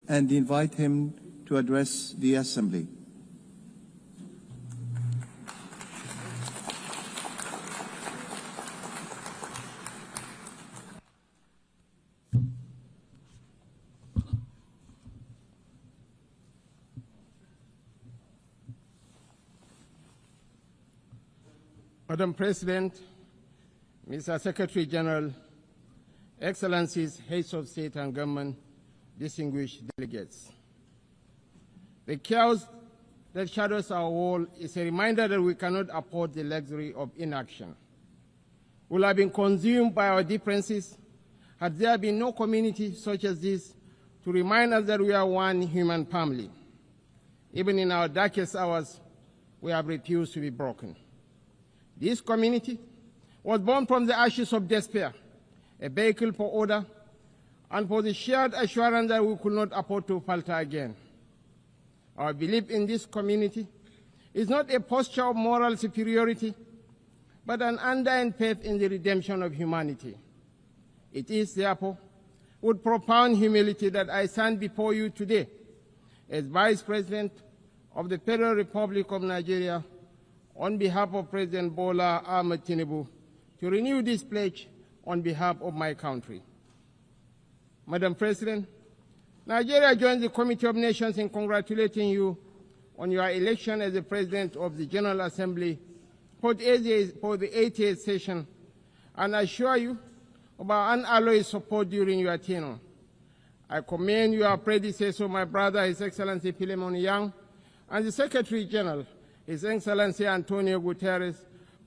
and invite him to address the Assembly. Madam President, Mr. Secretary General, Excellencies, Heads of State and Government, distinguished delegates. The chaos that shadows our world is a reminder that we cannot afford the luxury of inaction. We will have been consumed by our differences had there been no community such as this to remind us that we are one human family. Even in our darkest hours, we have refused to be broken. This community was born from the ashes of despair, a vehicle for order, and for the shared assurance that we could not afford to falter again. Our belief in this community is not a posture of moral superiority, but an undying faith in the redemption of humanity. It is, therefore, with profound humility that I stand before you today as Vice President of the Federal Republic of Nigeria on behalf of President Bola Ahmed Tinubu to renew this pledge on behalf of my country. Madam President, Nigeria joins the Committee of Nations in congratulating you on your election as the President of the General Assembly for the 88th session, and assure you of our unalloyed support during your tenure. I commend your predecessor, my brother, His Excellency Philemon Yang, and the Secretary General, His Excellency Antonio Guterres,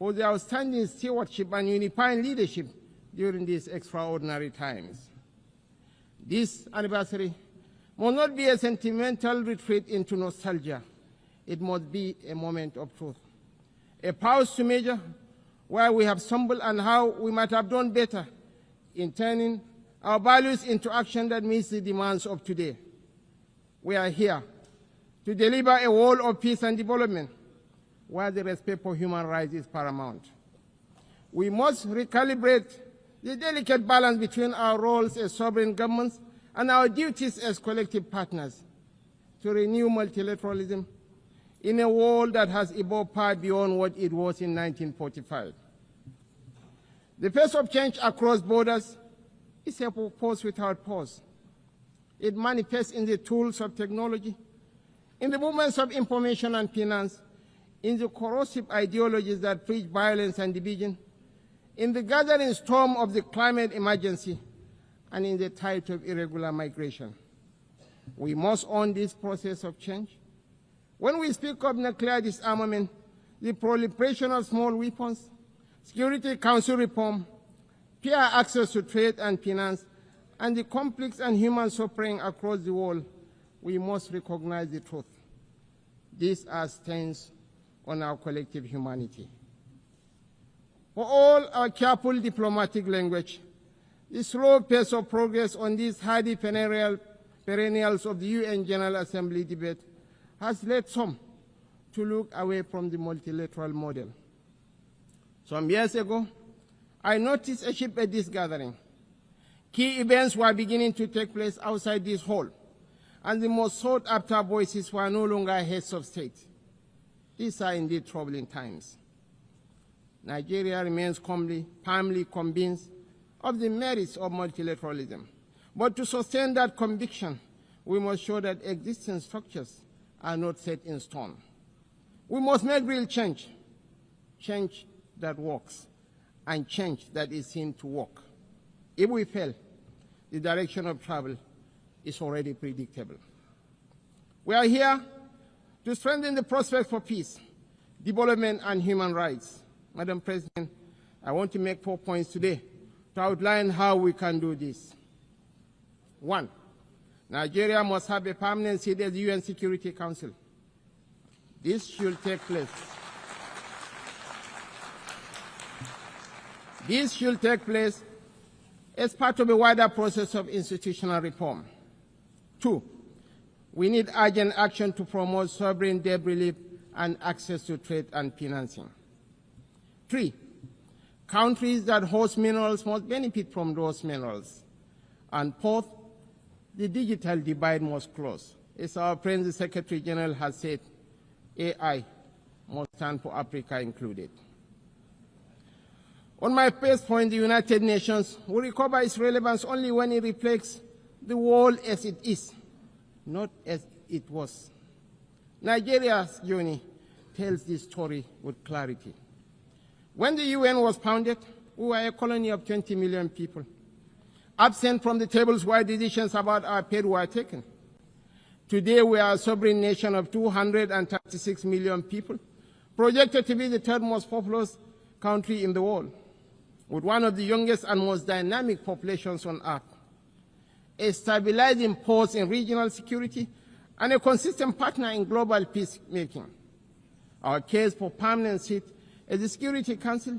for the outstanding stewardship and unifying leadership during these extraordinary times. This anniversary must not be a sentimental retreat into nostalgia. It must be a moment of truth, a pause to measure where we have stumbled and how we might have done better in turning our values into action that meets the demands of today. We are here to deliver a world of peace and development where the respect for human rights is paramount. We must recalibrate the delicate balance between our roles as sovereign governments and our duties as collective partners to renew multilateralism in a world that has evolved far beyond what it was in 1945. The pace of change across borders is a force without pause. It manifests in the tools of technology, in the movements of information and finance, in the corrosive ideologies that preach violence and division, in the gathering storm of the climate emergency, and in the tide of irregular migration. We must own this process of change. When we speak of nuclear disarmament, the proliferation of small weapons, Security Council reform, fair access to trade and finance, and the conflicts and human suffering across the world, we must recognize the truth. These are stains on our collective humanity. For all our careful diplomatic language, the slow pace of progress on these hardy perennials of the UN General Assembly debate has led some to look away from the multilateral model. Some years ago, I noticed a shift at this gathering. Key events were beginning to take place outside this hall, and the most sought-after voices were no longer heads of state. These are indeed troubling times. Nigeria remains firmly convinced of the merits of multilateralism. But to sustain that conviction, we must show that existing structures are not set in stone. We must make real change, change that works, and change that is seen to work. If we fail, the direction of travel is already predictable. We are here to strengthen the prospects for peace, development, and human rights. Madam President, I want to make 4 points today to outline how we can do this. 1, Nigeria must have a permanent seat at the UN Security Council. This should take place. This should take place as part of a wider process of institutional reform. 2, we need urgent action to promote sovereign debt relief and access to trade and financing. 3, countries that host minerals must benefit from those minerals. And 4th, the digital divide must close. As our friend the Secretary General has said, AI must stand for Africa included. On my first point, the United Nations will recover its relevance only when it reflects the world as it is, not as it was. Nigeria's journey tells this story with clarity. When the UN was founded, we were a colony of 20 million people, absent from the tables where decisions about our fate were taken. Today, we are a sovereign nation of 236 million people, projected to be the third most populous country in the world, with one of the youngest and most dynamic populations on earth, a stabilizing force in regional security, and a consistent partner in global peacemaking. Our case for permanent seat at the Security Council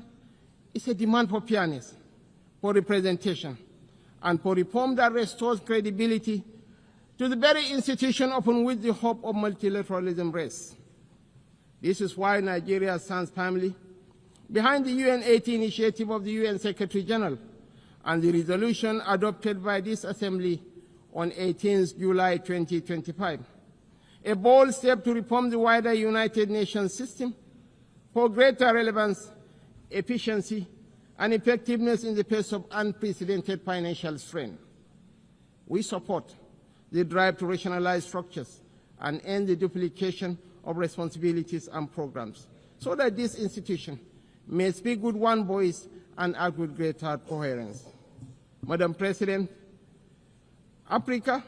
is a demand for fairness, for representation, and for reform that restores credibility to the very institution upon which the hope of multilateralism rests. This is why Nigeria stands firmly behind the UN-APT initiative of the UN Secretary General and the resolution adopted by this Assembly on 18 July 2025, a bold step to reform the wider United Nations system for greater relevance, efficiency, and effectiveness in the face of unprecedented financial strain. We support the drive to rationalize structures and end the duplication of responsibilities and programs, so that this institution may speak with one voice and act with greater coherence. Madam President, Africa,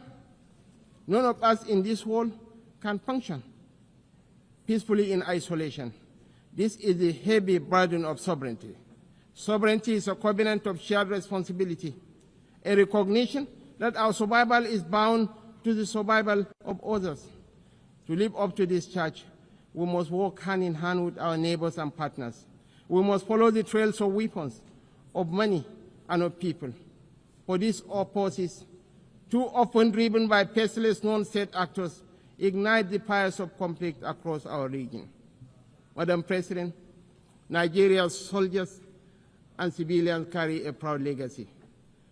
none of us in this world can function peacefully in isolation. This is the heavy burden of sovereignty. Sovereignty is a covenant of shared responsibility, a recognition that our survival is bound to the survival of others. To live up to this charge, we must work hand in hand with our neighbors and partners. We must follow the trails of weapons, of money, and of people. For these forces, too often driven by faceless non-state actors, ignite the fires of conflict across our region. Madam President, Nigeria's soldiers and civilians carry a proud legacy.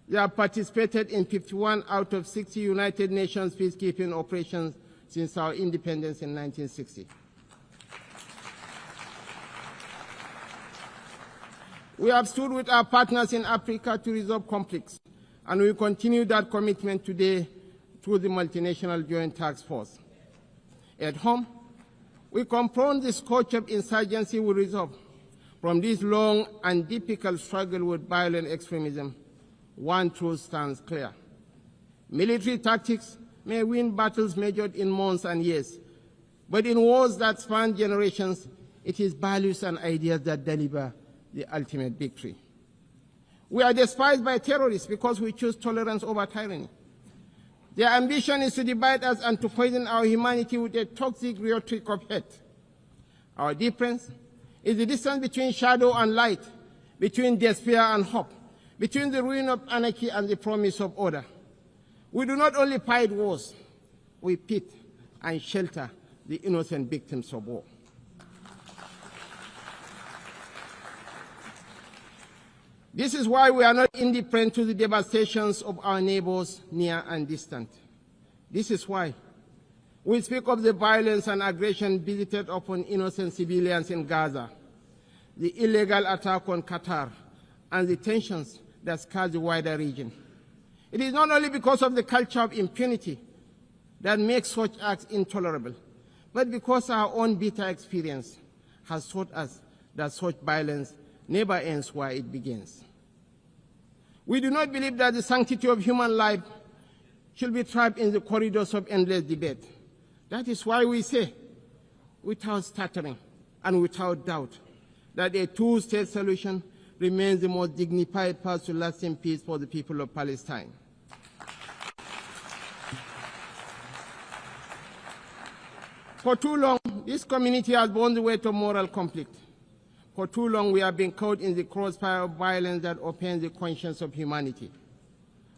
They have participated in 51 out of 60 United Nations peacekeeping operations since our independence in 1960. We have stood with our partners in Africa to resolve conflicts, and we continue that commitment today through the Multinational Joint Task Force. At home, we confront the scourge of insurgency with resolve. From this long and difficult struggle with violent extremism, one truth stands clear. Military tactics may win battles measured in months and years, but in wars that span generations, it is values and ideas that deliver the ultimate victory. We are despised by terrorists because we choose tolerance over tyranny. Their ambition is to divide us and to poison our humanity with a toxic rhetoric of hate. Our difference is the distance between shadow and light, between despair and hope, between the ruin of anarchy and the promise of order. We do not only fight wars, we pit and shelter the innocent victims of war. This is why we are not indifferent to the devastations of our neighbors near and distant. This is why we speak of the violence and aggression visited upon innocent civilians in Gaza, the illegal attack on Qatar, and the tensions that scar the wider region. It is not only because of the culture of impunity that makes such acts intolerable, but because our own bitter experience has taught us that such violence never ends where it begins. We do not believe that the sanctity of human life should be trapped in the corridors of endless debate. That is why we say, without stuttering and without doubt, that a two-state solution remains the most dignified path to lasting peace for the people of Palestine. For too long, this community has borne the weight of moral conflict. For too long, we have been caught in the crossfire of violence that offends the conscience of humanity.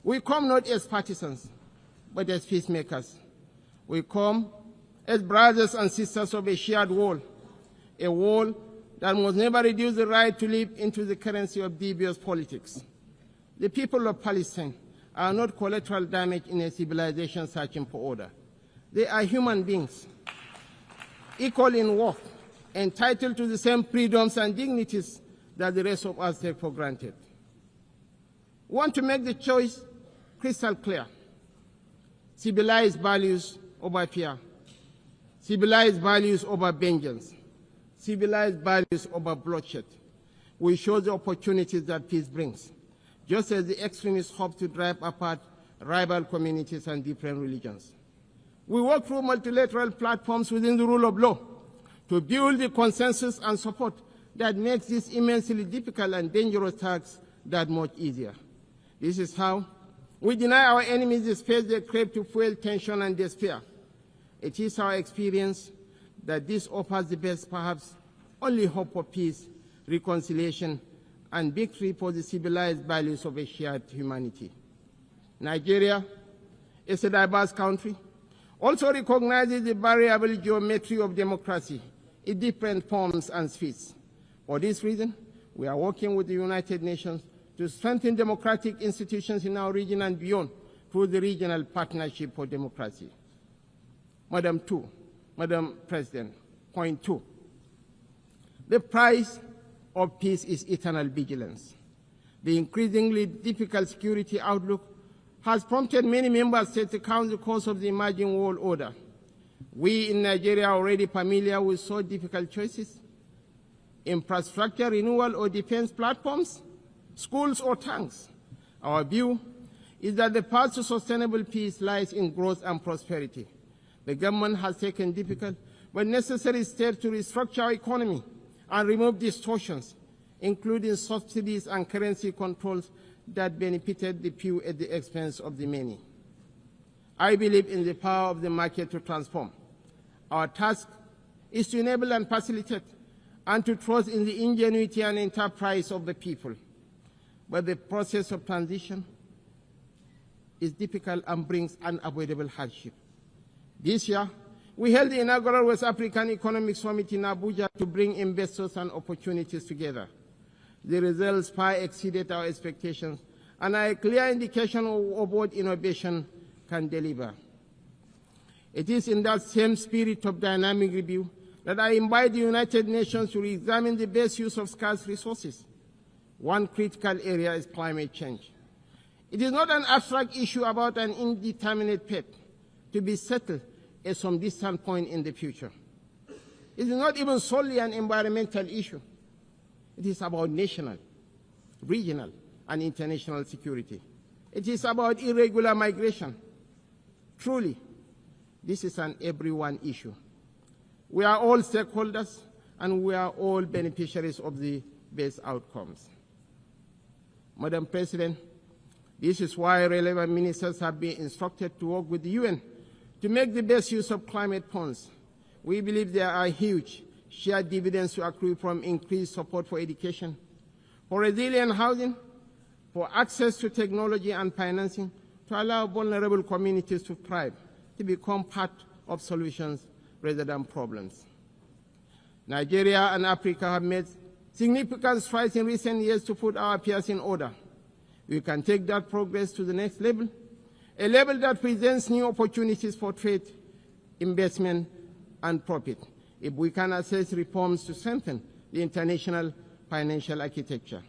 We come not as partisans, but as peacemakers. We come as brothers and sisters of a shared wall, a wall that must never reduce the right to live into the currency of devious politics. The people of Palestine are not collateral damage in a civilization searching for order. They are human beings, equal in worth, entitled to the same freedoms and dignities that the rest of us take for granted. We want to make the choice crystal clear. Civilized values over fear. Civilized values over vengeance. Civilized values over bloodshed. We show the opportunities that peace brings, just as the extremists hope to drive apart rival communities and different religions. We work through multilateral platforms within the rule of law to build the consensus and support that makes this immensely difficult and dangerous task that much easier. This is how we deny our enemies the space they crave to fuel tension and despair. It is our experience that this offers the best, perhaps only hope for peace, reconciliation, and victory for the civilized values of a shared humanity. Nigeria is a diverse country, also recognizes the variable geometry of democracy in different forms and spheres. For this reason, we are working with the United Nations to strengthen democratic institutions in our region and beyond through the Regional Partnership for Democracy. Madam President, point 2. The price of peace is eternal vigilance. The increasingly difficult security outlook has prompted many member states to count the cost of the emerging world order. We in Nigeria are already familiar with so difficult choices: infrastructure renewal or defense platforms, schools or tanks. Our view is that the path to sustainable peace lies in growth and prosperity. The government has taken difficult but necessary steps to restructure our economy and remove distortions, including subsidies and currency controls that benefited the few at the expense of the many. I believe in the power of the market to transform. Our task is to enable and facilitate, and to trust in the ingenuity and enterprise of the people. But the process of transition is difficult and brings unavoidable hardship. This year, we held the inaugural West African Economic Summit in Abuja to bring investors and opportunities together. The results far exceeded our expectations and are a clear indication of what innovation can deliver. It is in that same spirit of dynamic review that I invite the United Nations to re-examine the best use of scarce resources. One critical area is climate change. It is not an abstract issue about an indeterminate fate to be settled at some distant point in the future. It is not even solely an environmental issue. It is about national, regional, and international security. It is about irregular migration. Truly, this is an everyone issue. We are all stakeholders, and we are all beneficiaries of the best outcomes. Madam President, this is why relevant ministers have been instructed to work with the UN to make the best use of climate funds. We believe there are huge shared dividends to accrue from increased support for education, for resilient housing, for access to technology and financing to allow vulnerable communities to thrive, to become part of solutions rather than problems. Nigeria and Africa have made significant strides in recent years to put our affairs in order. We can take that progress to the next level, a level that presents new opportunities for trade, investment, and profit, if we can assess reforms to strengthen the international financial architecture.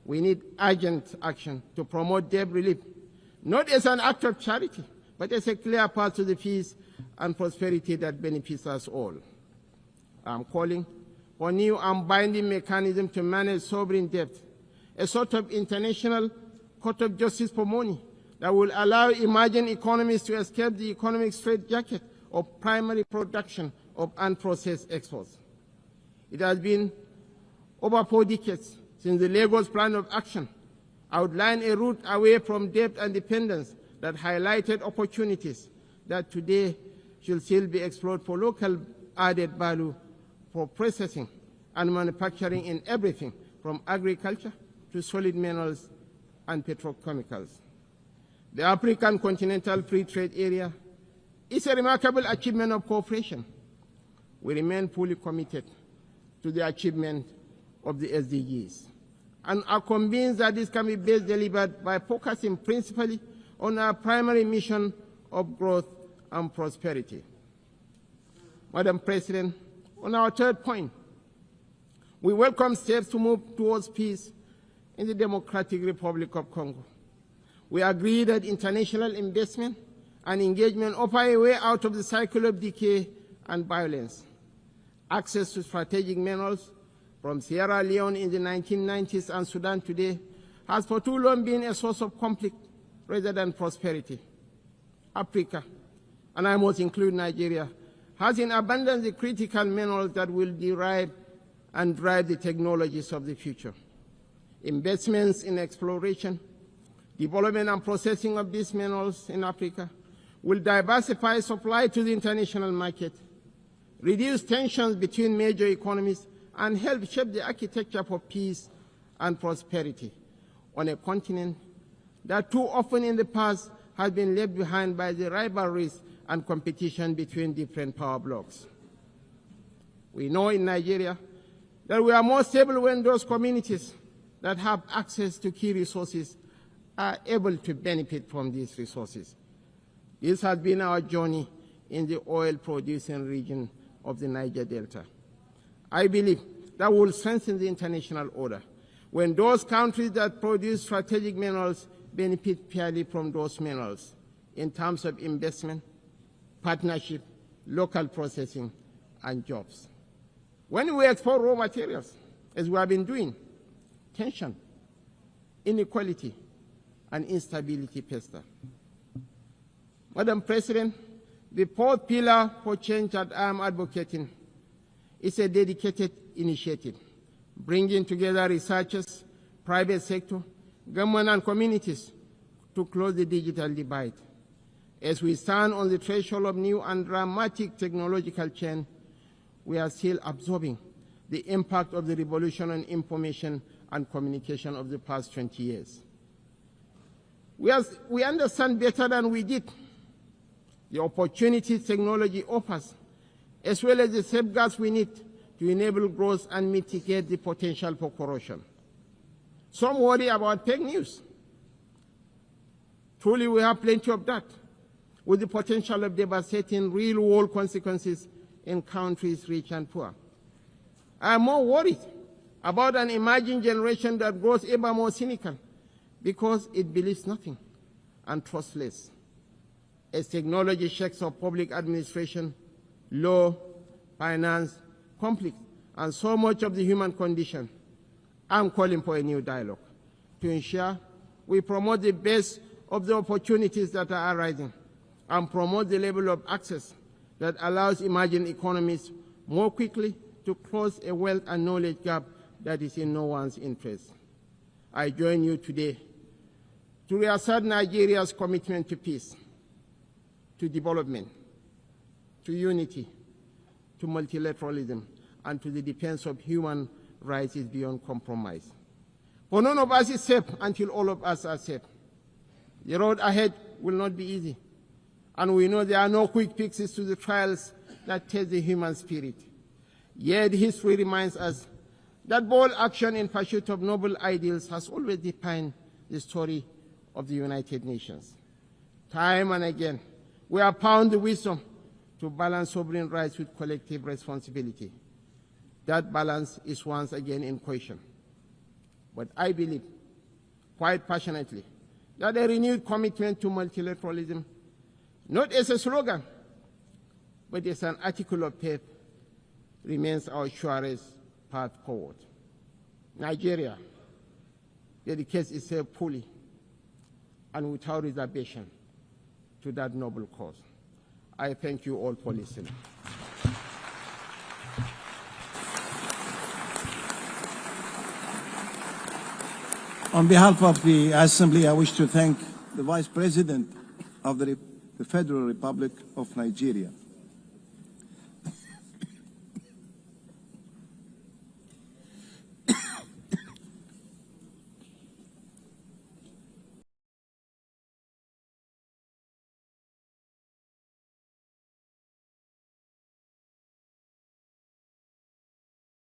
We need urgent action to promote debt relief, not as an act of charity, but as a clear path to the peace and prosperity that benefits us all. I'm calling for new and binding mechanism to manage sovereign debt, a sort of international court of justice for money that will allow emerging economies to escape the economic straitjacket of primary production of unprocessed exports. It has been over 4 decades since the Lagos Plan of Action outlined a route away from debt and dependence that highlighted opportunities that today should still be explored for local added value for processing and manufacturing in everything from agriculture to solid minerals and petrochemicals. The African Continental Free Trade Area is a remarkable achievement of cooperation. We remain fully committed to the achievement of the SDGs and are convinced that this can be best delivered by focusing principally on our primary mission of growth and prosperity. Madam President, on our third point, we welcome steps to move towards peace in the Democratic Republic of Congo. We agree that international investment and engagement offer a way out of the cycle of decay and violence. Access to strategic minerals from Sierra Leone in the 1990s and Sudan today has for too long been a source of conflict rather than prosperity. Africa, and I must include Nigeria, has in abundance the critical minerals that will derive and drive the technologies of the future. Investments in exploration, development and processing of these minerals in Africa will diversify supply to the international market, reduce tensions between major economies, and help shape the architecture for peace and prosperity on a continent that too often in the past has been left behind by the rivalries and competition between different power blocs. We know in Nigeria that we are more stable when those communities that have access to key resources are able to benefit from these resources. This has been our journey in the oil-producing region of the Niger Delta. I believe that will strengthen the international order when those countries that produce strategic minerals benefit fairly from those minerals in terms of investment, partnership, local processing, and jobs. When we export raw materials, as we have been doing, tension, inequality, and instability fester. Madam President, the fourth pillar for change that I am advocating is a dedicated initiative, bringing together researchers, private sector, government, and communities to close the digital divide. As we stand on the threshold of new and dramatic technological change, we are still absorbing the impact of the revolution on information and communication of the past 20 years. We understand better than we did the opportunities technology offers, as well as the safeguards we need to enable growth and mitigate the potential for corruption. Some worry about fake news. Truly, we have plenty of that, with the potential of devastating real-world consequences in countries rich and poor. I am more worried about an emerging generation that grows ever more cynical because it believes nothing and trusts less. As technology shakes up public administration, law, finance, conflict, and so much of the human condition, I'm calling for a new dialogue to ensure we promote the best of the opportunities that are arising and promote the level of access that allows emerging economies more quickly to close a wealth and knowledge gap that is in no one's interest. I join you today to reassert Nigeria's commitment to peace, to development, to unity, to multilateralism, and to the defense of human rights is beyond compromise. For none of us is safe until all of us are safe. The road ahead will not be easy, and we know there are no quick fixes to the trials that test the human spirit. Yet history reminds us that bold action in pursuit of noble ideals has always defined the story of the United Nations. Time and again, we have found the wisdom to balance sovereign rights with collective responsibility. That balance is once again in question. But I believe, quite passionately, that a renewed commitment to multilateralism, not as a slogan, but as an article of faith, remains our surest path forward. Nigeria dedicates itself fully and without reservation to that noble cause. I thank you all for listening. On behalf of the Assembly, I wish to thank the Vice President of the Federal Republic of Nigeria,